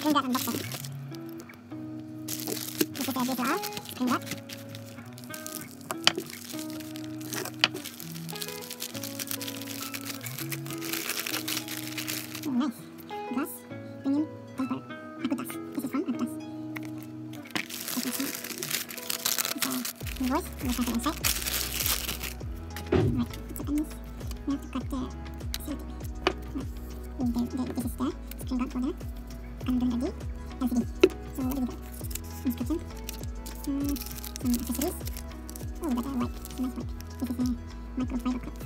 screen guard unboxing. This is a DSLR screen guard. Oh, nice. Glass premium tempered akutas. This is from akutas. Invoice, let's have it inside. Right, let's open this. We have to cut the sleeve. This is the screen guard for the Canon LCD. So what do we got? Instructions. Some accessories. Oh, we got a light. Nice light. This is a microfiber cup.